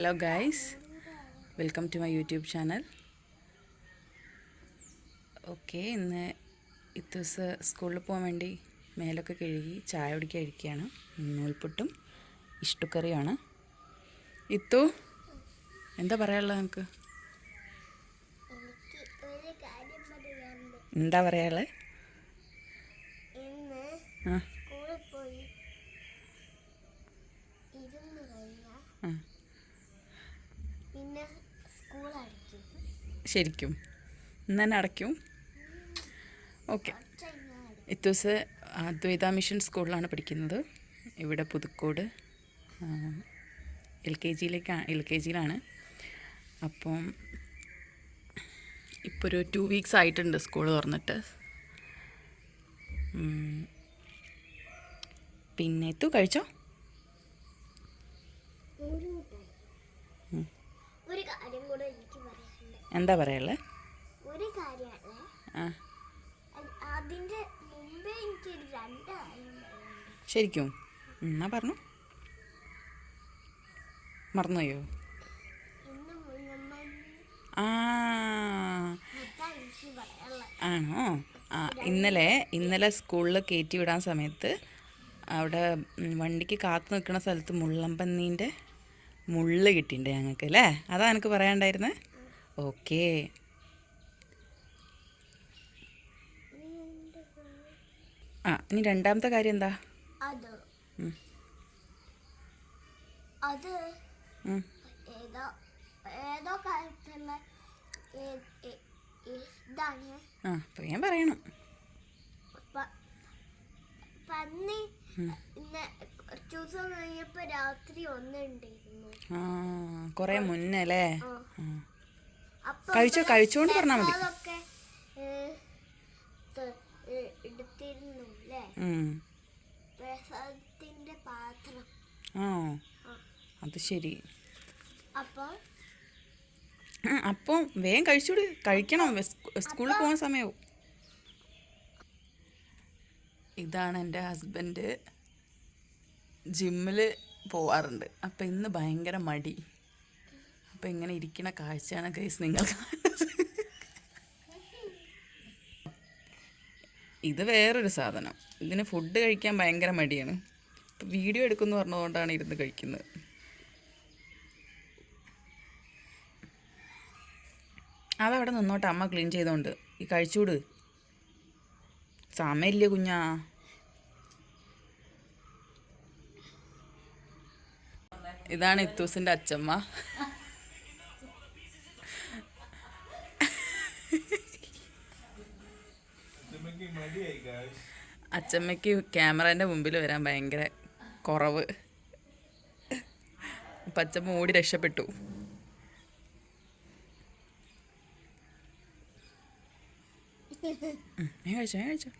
Hello guys, welcome to my YouTube channel. Okay, ഇന്ന് ഇത്തൂസ് സ്കൂളിൽ പോകാൻ വേണ്ടി മേലൊക്കെ കഴുകി ചായ കുടിക്കാൻ ഇരിക്കുകയാണ്. നൂൽപുട്ടും ഇഷ്ടുക്കറിയാണ്. ഇത്തു, എന്താ പറയാനുള്ളത് നമുക്ക്? എന്താ പറയാനുള്ളത്? ശരിക്കും ഇന്ന് തന്നെ അടയ്ക്കും. ഓക്കെ, ഇത്തൂസ് അദ്വൈത മിഷൻ സ്കൂളിലാണ് പഠിക്കുന്നത്. ഇവിടെ പുതുക്കോട് എൽ കെ ജിയിലാണ്. അപ്പം ഇപ്പോൾ ഒരു 2 വീക്സ് ആയിട്ടുണ്ട് സ്കൂൾ തുറന്നിട്ട്. പിന്നെ ഇത്തു കഴിച്ചോ? എന്താ പറയാനുള്ളത്? ശരിക്കും എന്നാ പറഞ്ഞു? മറന്നുപോയോ? ആണോ? ഇന്നലെ സ്കൂളിൽ കയറ്റി വിടാൻ സമയത്ത് അവിടെ വണ്ടിക്ക് കാത്തു നിൽക്കുന്ന സ്ഥലത്ത് മുള്ളമ്പന്നീൻ്റെ മുള്ള് കിട്ടിയിട്ടുണ്ട് ഞങ്ങൾക്ക്, അല്ലേ? അതാ എനിക്ക് പറയാനുണ്ടായിരുന്നത്. ഓക്കേ, ഇനി രണ്ടാമത്തെ കാര്യം എന്താ? ഞാൻ പറയണം. കൊറേ മുന്നല്ലേ? കഴിച്ചോണ്ട് പറഞ്ഞാ മതി. അത് ശരി. അപ്പം വേഗം കഴിച്ചൂട്, കഴിക്കണം, സ്കൂളിൽ പോകാൻ സമയവും. ഇതാണ് എൻ്റെ ഹസ്ബൻഡ്. ജിമ്മിൽ പോവാറുണ്ട്. അപ്പം ഇന്ന് ഭയങ്കര മടി. അപ്പം ഇങ്ങനെ ഇരിക്കണ കാഴ്ചയാണ് ഗൈസ് നിങ്ങൾ. ഇത് വേറൊരു സാധനം. ഇതിന് ഫുഡ് കഴിക്കാൻ ഭയങ്കര മടിയാണ്. വീഡിയോ എടുക്കുമെന്ന് പറഞ്ഞതുകൊണ്ടാണ് ഇരുന്ന് കഴിക്കുന്നത്. അതവിടെ നിന്നോട്ടെ, അമ്മ ക്ലീൻ ചെയ്തോണ്ട്. ഈ കഴിച്ചൂട്, സമയമില്ലേ കുഞ്ഞാ. ഇതാണ് ഇത്തൂസിൻ്റെ അച്ചമ്മ. അച്ചമ്മയ്ക്ക് ക്യാമറേൻ്റെ മുമ്പിൽ വരാൻ ഭയങ്കര കുറവ്. അപ്പം അച്ചമ്മ ഓടി രക്ഷപ്പെട്ടു. ഞാൻ കഴിച്ചോ.